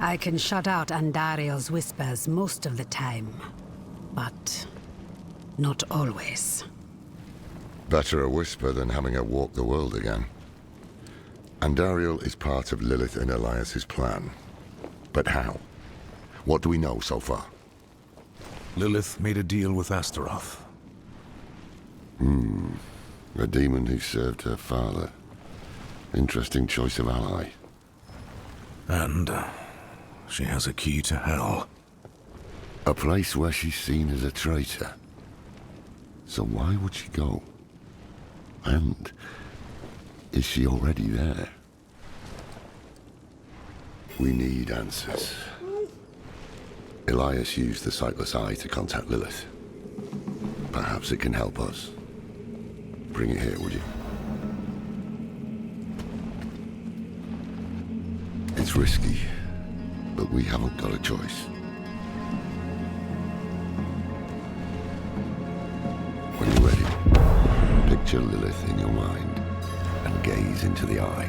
I can shut out Andariel's whispers most of the time, but not always. Better a whisper than having her walk the world again. Andariel is part of Lilith and Elias's plan. But how? What do we know so far? Lilith made a deal with Astaroth. A demon who served her father. Interesting choice of ally. And she has a key to hell. A place where she's seen as a traitor. So why would she go? And is she already there? We need answers. Elias used the Sightless Eye to contact Lilith. Perhaps it can help us. Bring it here, would you? It's risky, but we haven't got a choice. When you're ready, picture Lilith in your mind and gaze into the eye.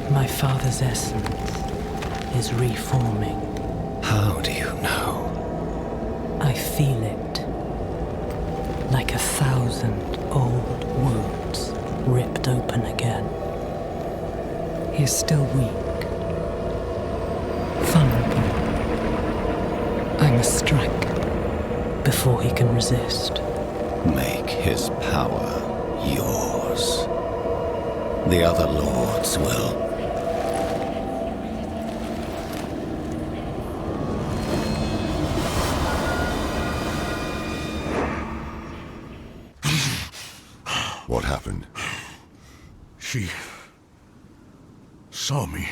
My father's essence is reforming. How do you know? I feel it. Like 1,000 old wounds ripped open again. He's still weak. Vulnerable. I must strike before he can resist. Make his power yours. The other lords will. What happened? She saw me.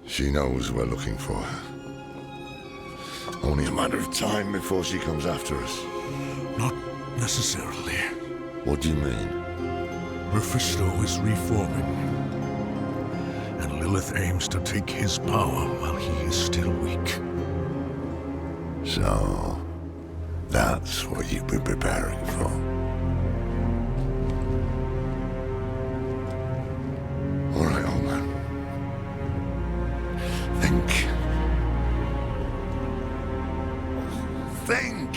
She knows we're looking for her. Only a matter of time before she comes after us. Not necessarily. What do you mean? Mephisto is reforming. And Lilith aims to take his power while he is still weak. So, that's what you've been preparing for. All right, old man. Think. Think!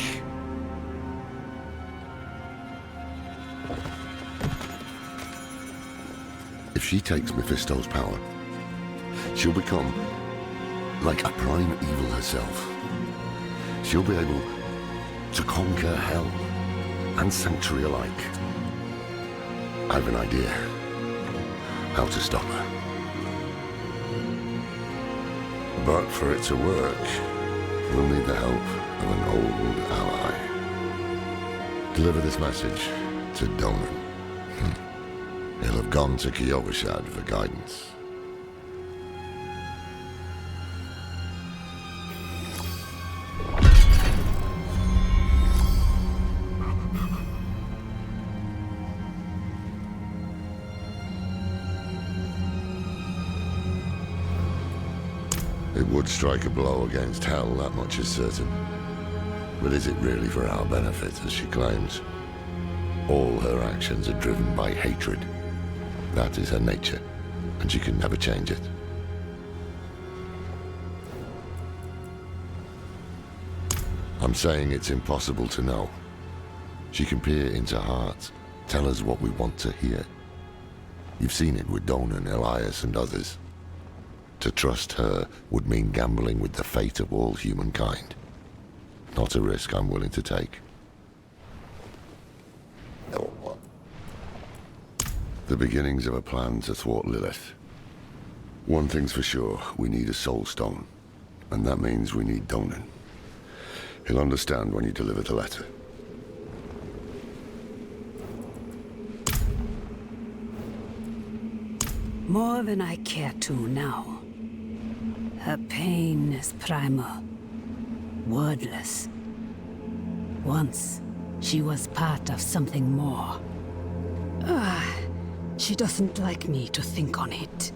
If she takes Mephisto's power, she'll become like a prime evil herself. She'll be able to conquer hell and sanctuary alike. I have an idea how to stop her. But for it to work, we'll need the help of an old ally. Deliver this message to Donan. He'll have gone to Kyovashad for guidance. It would strike a blow against hell, that much is certain. But is it really for our benefit, as she claims? All her actions are driven by hatred. That is her nature, and she can never change it. I'm saying it's impossible to know. She can peer into hearts, tell us what we want to hear. You've seen it with Donan, Elias, and others. To trust her would mean gambling with the fate of all humankind. Not a risk I'm willing to take. The beginnings of a plan to thwart Lilith. One thing's for sure, we need a soul stone. And that means we need Donan. He'll understand when you deliver the letter. More than I care to now. Her pain is primal, wordless, Once, she was part of something more. She doesn't like me to think on it.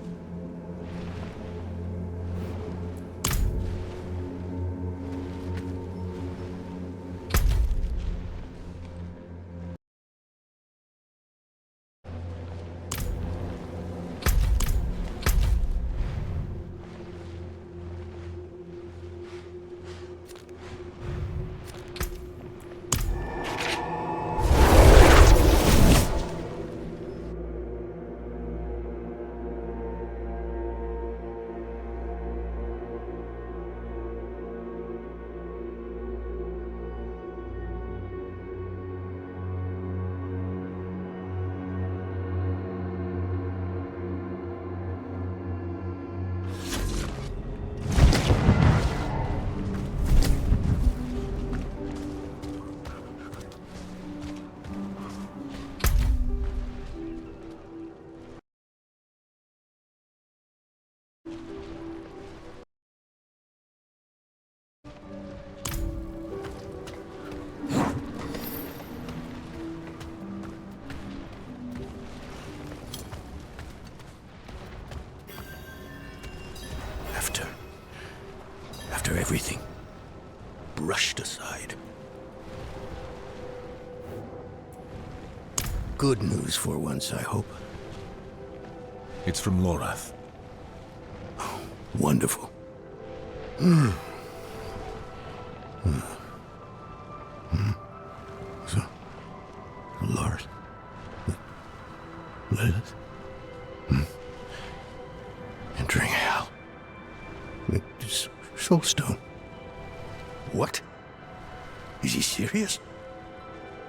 After everything brushed aside. Good news for once, I hope. It's from Lorath. Oh, wonderful. So, Lord, Lilith, entering hell. Soulstone. What? Is he serious?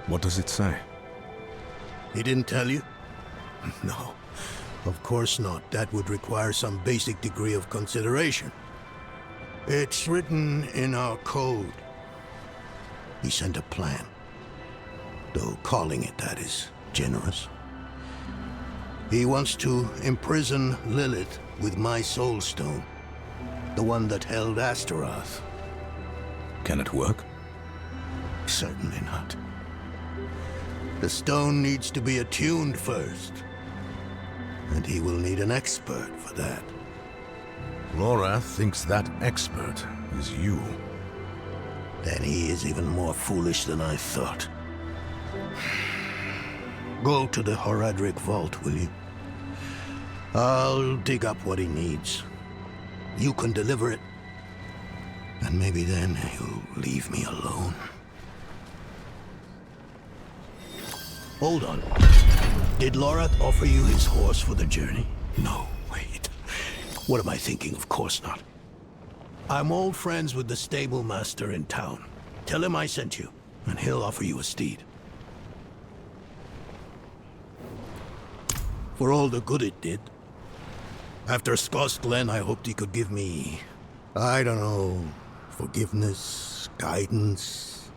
What does it say? He didn't tell you? No, of course not. That would require some basic degree of consideration. It's written in our code. He sent a plan. Though calling it that is generous. He wants to imprison Lilith with my Soulstone. The one that held Astaroth. Can it work? Certainly not. The stone needs to be attuned first. And he will need an expert for that. Lorath thinks that expert is you. Then he is even more foolish than I thought. Go to the Horadric vault, will you? I'll dig up what he needs. You can deliver it. And maybe then he'll leave me alone. Hold on. Did Lorath offer you his horse for the journey? No, wait. What am I thinking? Of course not. I'm old friends with the stable master in town. Tell him I sent you, and he'll offer you a steed. For all the good it did. After Skoss Glen, I hoped he could give me, I don't know, forgiveness, guidance,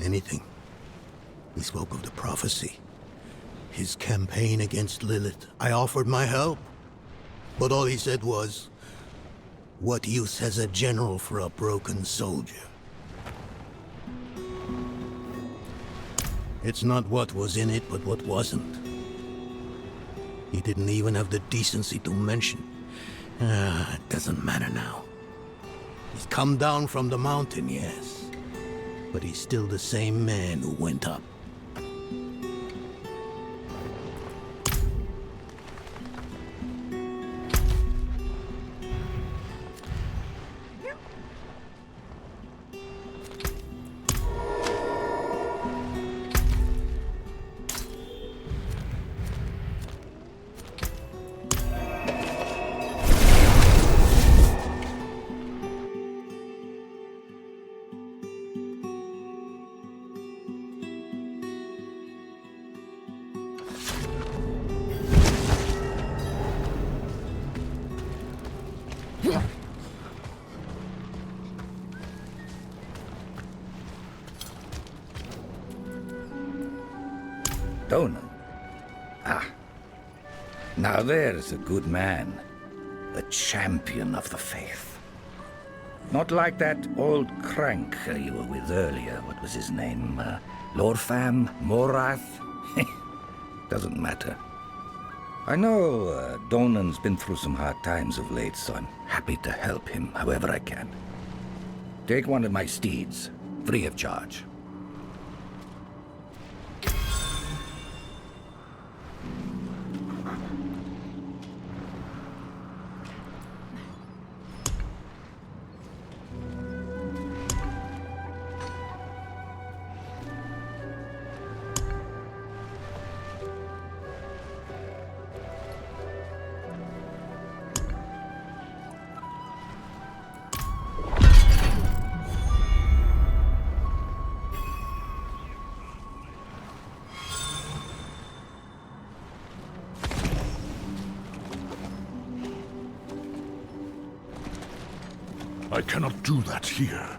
anything. He spoke of the prophecy. His campaign against Lilith. I offered my help. But all he said was, what use has a general for a broken soldier? It's not what was in it, but what wasn't. He didn't even have the decency to mention. It doesn't matter now. He's come down from the mountain, yes. But he's still the same man who went up. Donan. Ah. Now there's a good man. The champion of the faith. Not like that old crank you were with earlier. What was his name? Lorfam? Morath? Doesn't matter. I know Donan's been through some hard times of late, so I'm happy to help him however I can. Take one of my steeds, free of charge. I cannot do that here.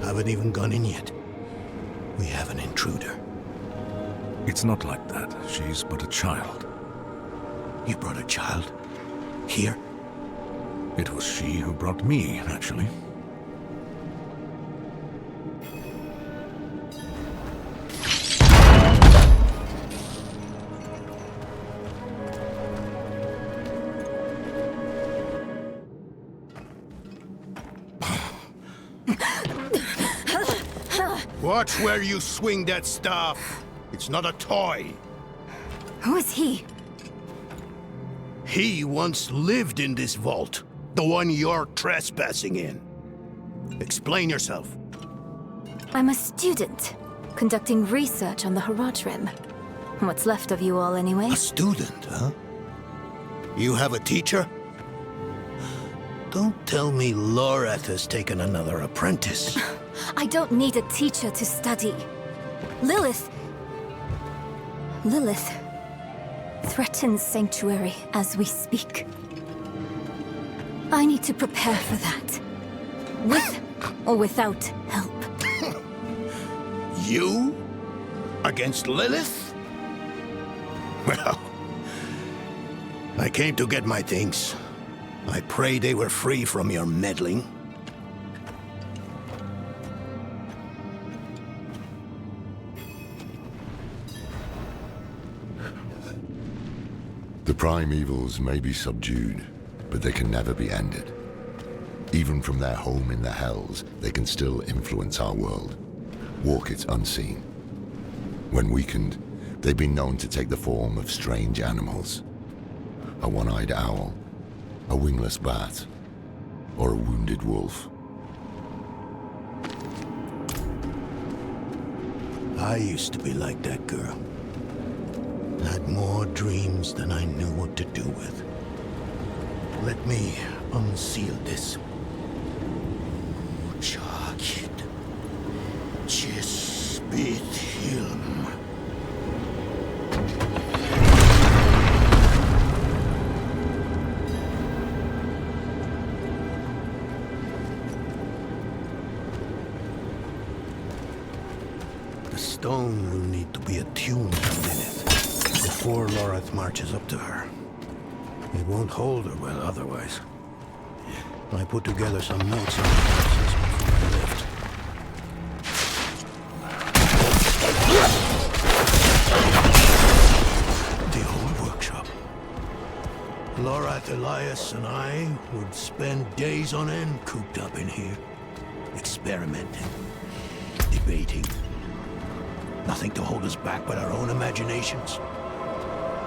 Haven't even gone in yet. We have an intruder. It's not like that. She's but a child. You brought a child? Here? It was she who brought me, actually. Watch where you swing that staff. It's not a toy. Who is he? He once lived in this vault. The one you're trespassing in. Explain yourself. I'm a student, conducting research on the Haradrim. What's left of you all, anyway? A student, huh? You have a teacher? Don't tell me Lorath has taken another apprentice. I don't need a teacher to study. Lilith threatens Sanctuary as we speak. I need to prepare for that. With or without help. You? Against Lilith? Well, I came to get my things. I pray they were free from your meddling. The primevals may be subdued, but they can never be ended. Even from their home in the Hells, they can still influence our world, walk it unseen. When weakened, they've been known to take the form of strange animals. A one-eyed owl, a wingless bat, or a wounded wolf. I used to be like that girl. Had more dreams than I knew what to do with. Let me unseal this. Chakid. Chispit Hilm. The stone will need to be attuned to Lilith before Lorath marches up to her. It won't hold her well otherwise. I put together some notes on the process before I left. The old workshop. Lorath, Elias, and I would spend days on end cooped up in here. Experimenting. Debating. Nothing to hold us back but our own imaginations.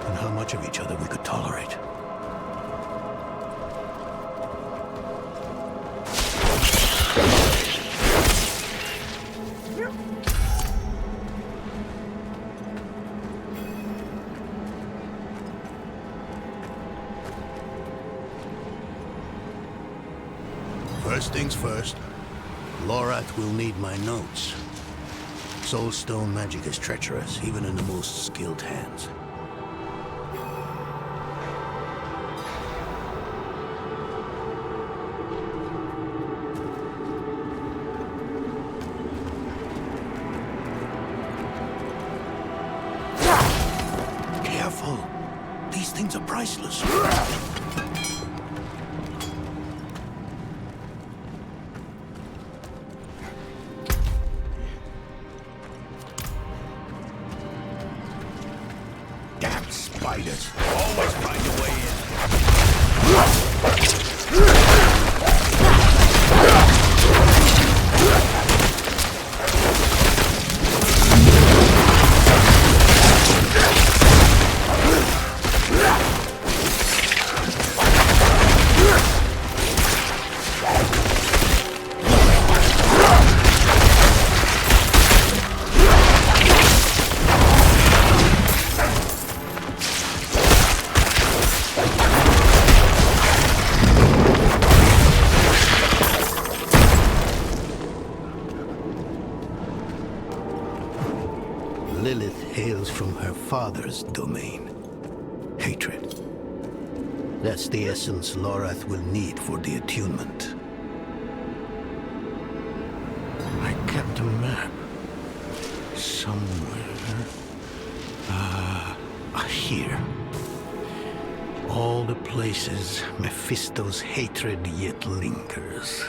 And how much of each other we could tolerate. First things first, Lorath will need my notes. Soulstone magic is treacherous, even in the most skilled hands. Careful! These things are priceless. Damn spiders. Always find a way in. Lilith hails from her father's domain. Hatred. That's the essence Lorath will need for the attunement. I kept a map. Somewhere. Here. All the places Mephisto's hatred yet lingers.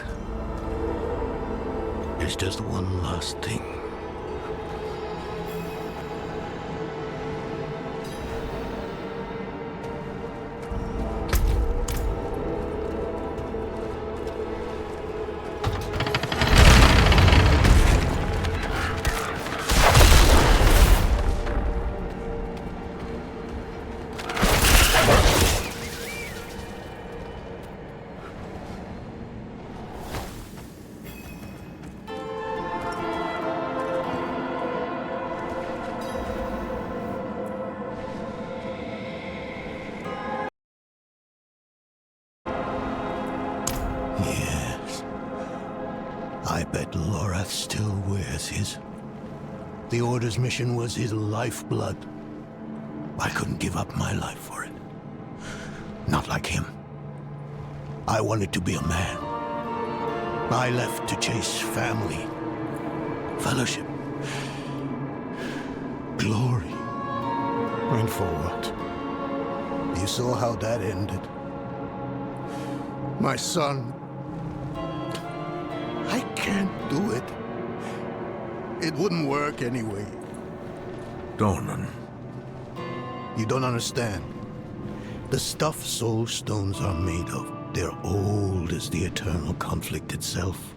There's just one last thing. Yes. I bet Lorath still wears his. The Order's mission was his lifeblood. I couldn't give up my life for it. Not like him. I wanted to be a man. I left to chase family, fellowship, glory. And for what? You saw how that ended. My son. I can't do it. It wouldn't work anyway. Donan. You don't understand. The stuff soul stones are made of, they're old as the eternal conflict itself.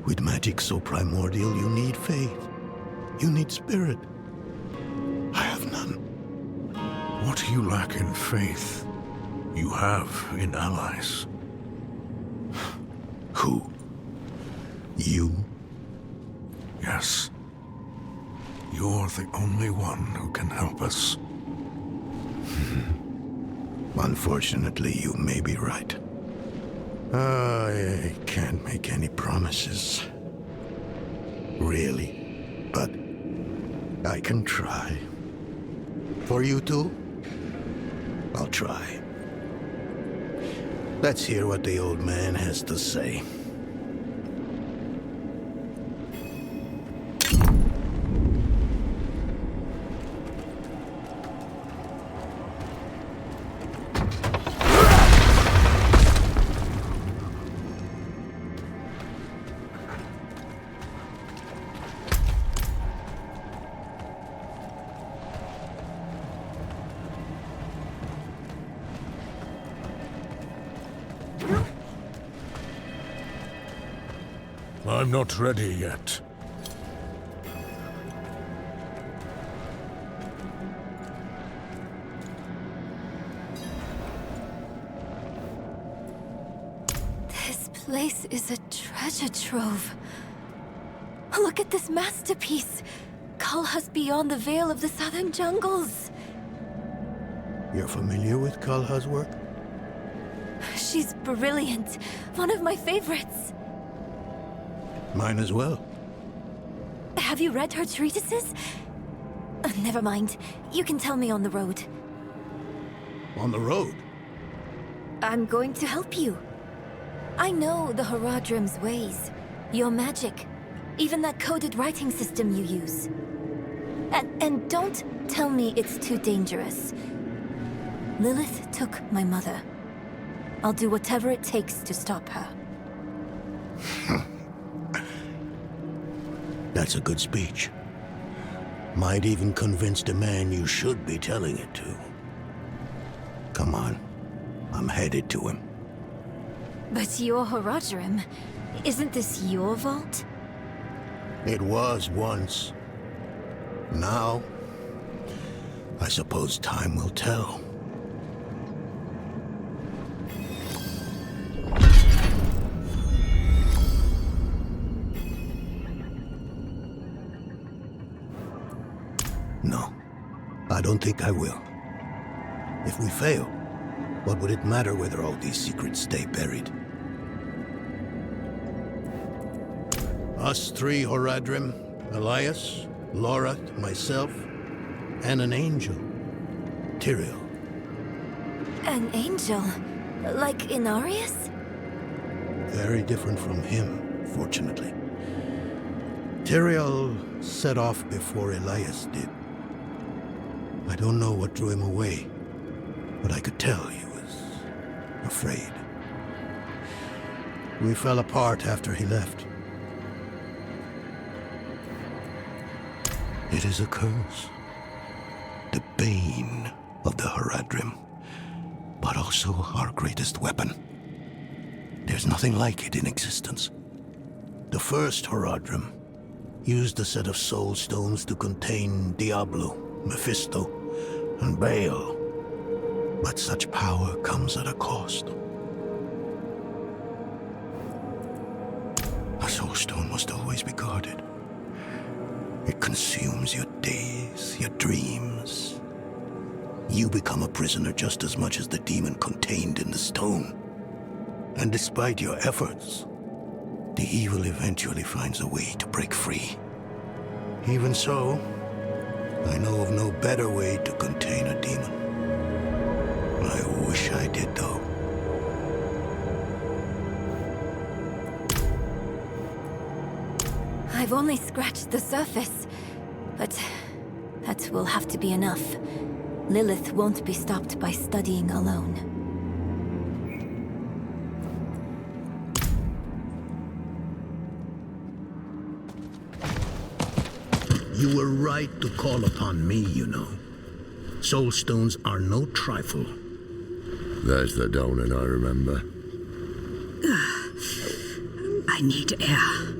With magic so primordial, you need faith. You need spirit. I have none. What you lack in faith, you have in allies. Who? You? Yes. You're the only one who can help us. Unfortunately, you may be right. I can't make any promises. Really. But I can try. For you two, I'll try. Let's hear what the old man has to say. I'm not ready yet. This place is a treasure trove. Look at this masterpiece. Kalha's beyond the veil of the southern jungles. You're familiar with Kalha's work? She's brilliant. One of my favorites. Mine as well. Have you read her treatises? Never mind. You can tell me on the road. On the road? I'm going to help you. I know the Horadrim's ways. Your magic. Even that coded writing system you use. And don't tell me it's too dangerous. Lilith took my mother. I'll do whatever it takes to stop her. That's a good speech. Might even convince the man you should be telling it to. Come on. I'm headed to him. But you're Horadrim. Isn't this your vault? It was once. Now, I suppose time will tell. No, I don't think I will. If we fail, what would it matter whether all these secrets stay buried? Us three, Horadrim, Elias, Lorath, myself, and an angel, Tyrael. An angel? Like Inarius? Very different from him, fortunately. Tyrael set off before Elias did. I don't know what drew him away, but I could tell he was afraid. We fell apart after he left. It is a curse. The bane of the Horadrim, but also our greatest weapon. There's nothing like it in existence. The first Horadrim used a set of soul stones to contain Diablo, Mephisto, and Baal. But such power comes at a cost. A soul stone must always be guarded. It consumes your days, your dreams. You become a prisoner just as much as the demon contained in the stone. And despite your efforts, the evil eventually finds a way to break free. Even so, I know of no better way to contain a demon. I wish I did, though. I've only scratched the surface, but that will have to be enough. Lilith won't be stopped by studying alone. You were right to call upon me, you know. Soul stones are no trifle. There's the Donan I remember. I need air.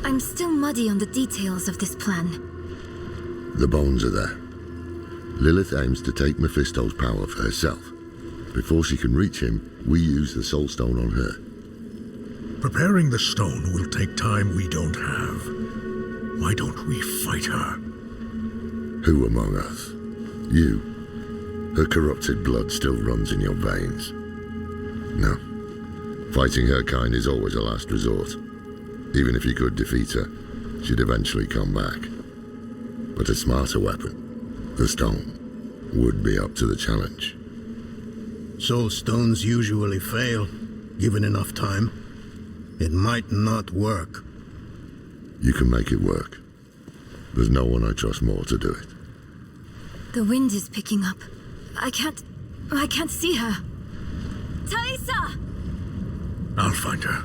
I'm I'm still muddy on the details of this plan. The bones are there. Lilith aims to take Mephisto's power for herself. Before she can reach him, we use the Soul Stone on her. Preparing the stone will take time we don't have. Why don't we fight her? Who among us? You. Her corrupted blood still runs in your veins. No. Fighting her kind is always a last resort. Even if you could defeat her, she'd eventually come back. But a smarter weapon, the stone, would be up to the challenge. Soul stones usually fail, given enough time. It might not work. You can make it work. There's no one I trust more to do it. The wind is picking up. I can't see her. Thaisa! I'll find her.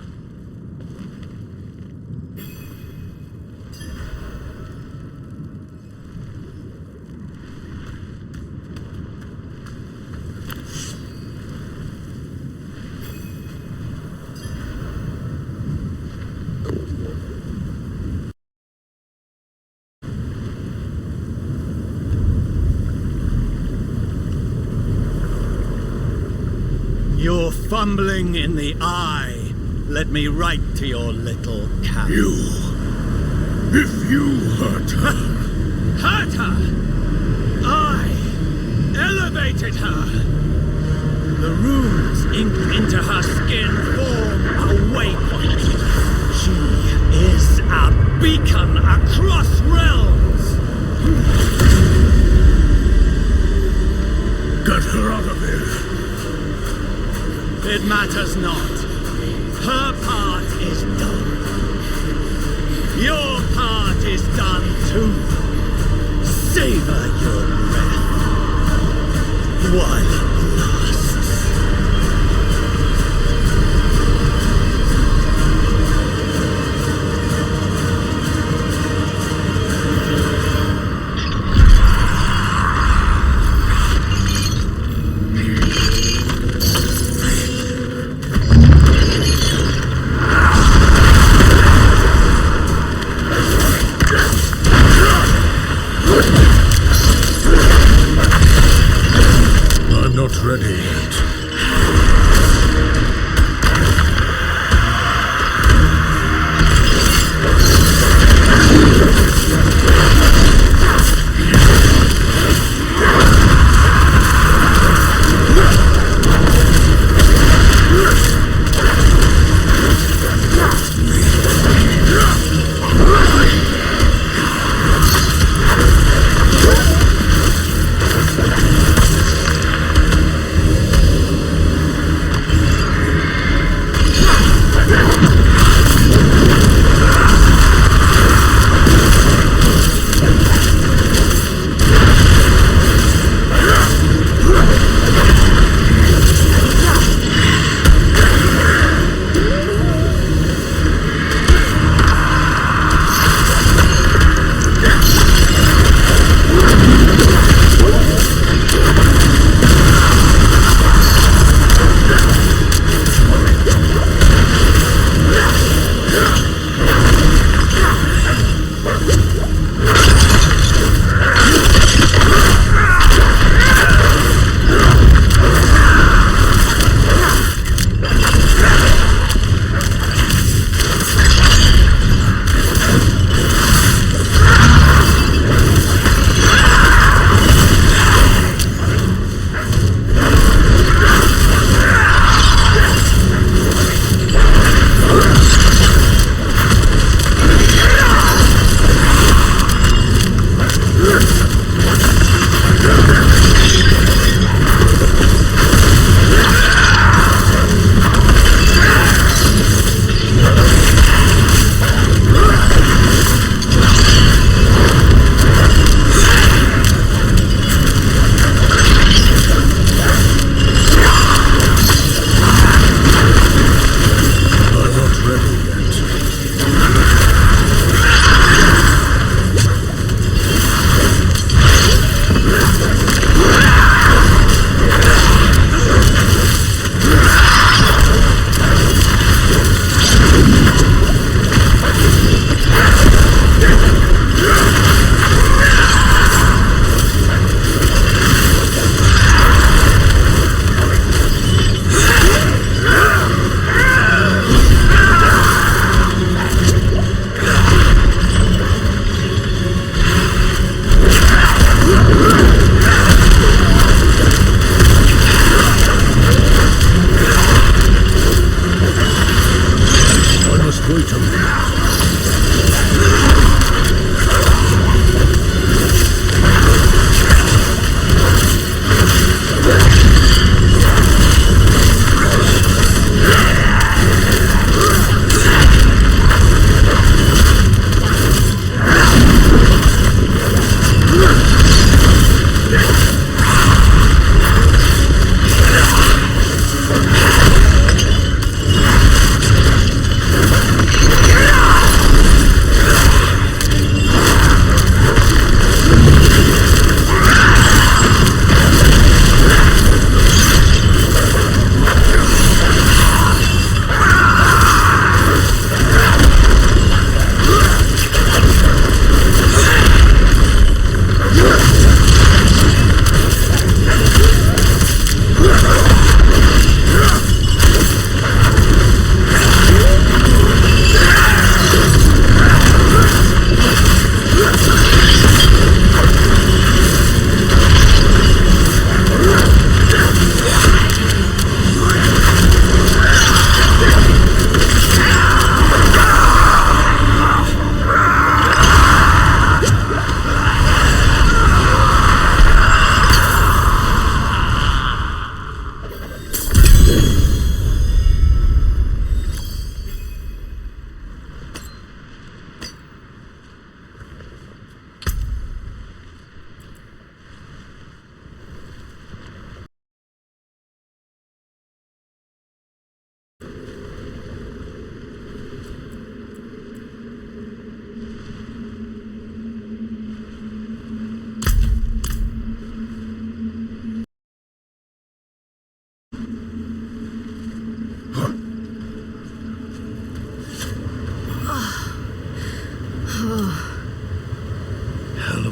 You're fumbling in the eye. Let me write to your little cat. If you hurt her... Hurt her! I elevated her! The runes inked into her skin form a waypoint. She is a beacon across realms! Get her out of here! It matters not. Her part is done. Your part is done too. Savor your breath while it lasts. I'm not ready yet.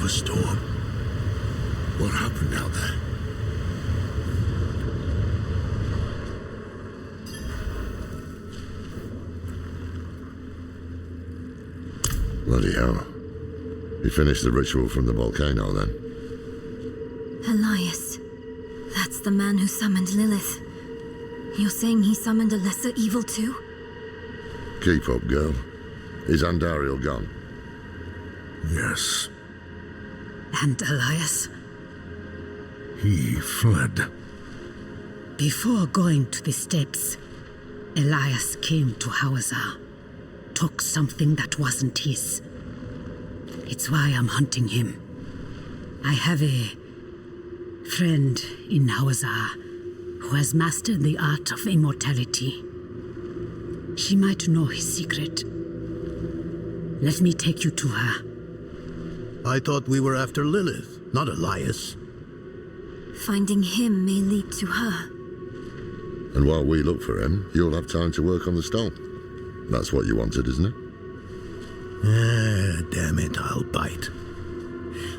of a storm. What happened out there? Bloody hell. You finished the ritual from the volcano, then? Elias. That's the man who summoned Lilith. You're saying he summoned a lesser evil too? Keep up, girl. Is Andariel gone? Yes, And Elias? he fled. Before going to the steps, Elias came to Hawazar, took something that wasn't his. It's why I'm hunting him. I have a friend in Hawazar who has mastered the art of immortality. She might know his secret. Let me take you to her. I thought we were after Lilith, not Elias. Finding him may lead to her. And while we look for him, you'll have time to work on the stone. That's what you wanted, isn't it? Ah, damn it, I'll bite.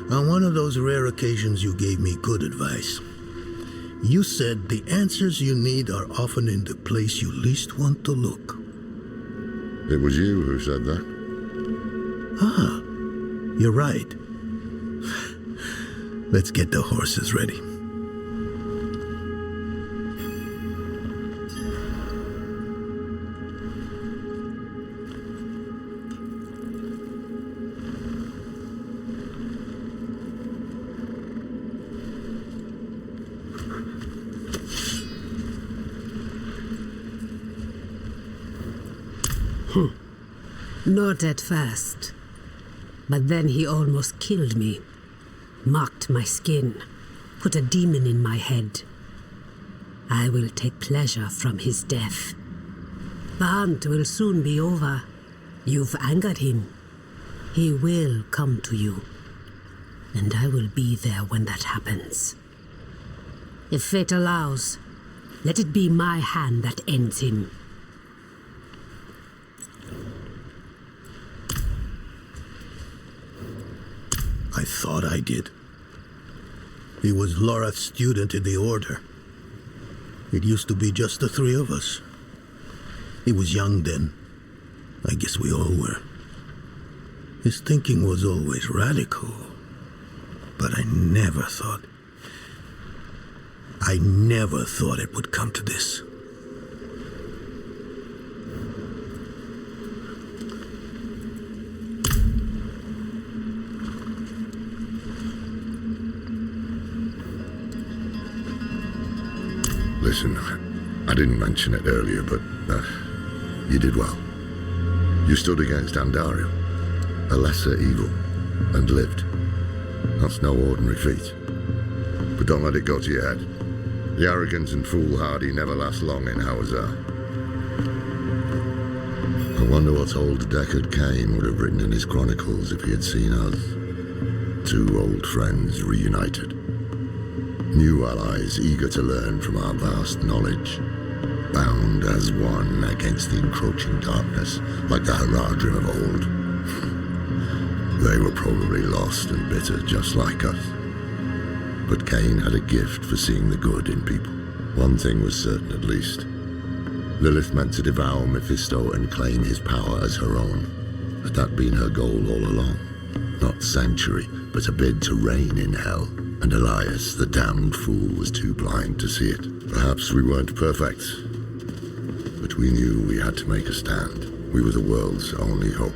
On one of those rare occasions you gave me good advice. You said the answers you need are often in the place you least want to look. It was you who said that. Ah, you're right. Let's get the horses ready. Not at first. But then he almost killed me. Marked my skin. Put a demon in my head. I will take pleasure from his death. The hunt will soon be over. You've angered him. He will come to you. And I will be there when that happens. If fate allows, let it be my hand that ends him. I thought I did. He was Lorath's student in the Order. It used to be just the three of us. He was young then. I guess we all were. His thinking was always radical. But I never thought it would come to this. Listen, I didn't mention it earlier, but you did well. You stood against Andariel, a lesser evil, and lived. That's no ordinary feat. But don't let it go to your head. The arrogance and foolhardy never last long in Hawazar. I wonder what old Deckard Cain would have written in his chronicles if he had seen us. Two old friends reunited. New allies eager to learn from our vast knowledge. Bound as one against the encroaching darkness, like the Haradrim of old. They were probably lost and bitter, just like us. But Cain had a gift for seeing the good in people. One thing was certain, at least. Lilith meant to devour Mephisto and claim his power as her own. Had that been her goal all along? Not sanctuary, but a bid to reign in hell. And Elias, the damned fool, was too blind to see it. Perhaps we weren't perfect, but we knew we had to make a stand. We were the world's only hope.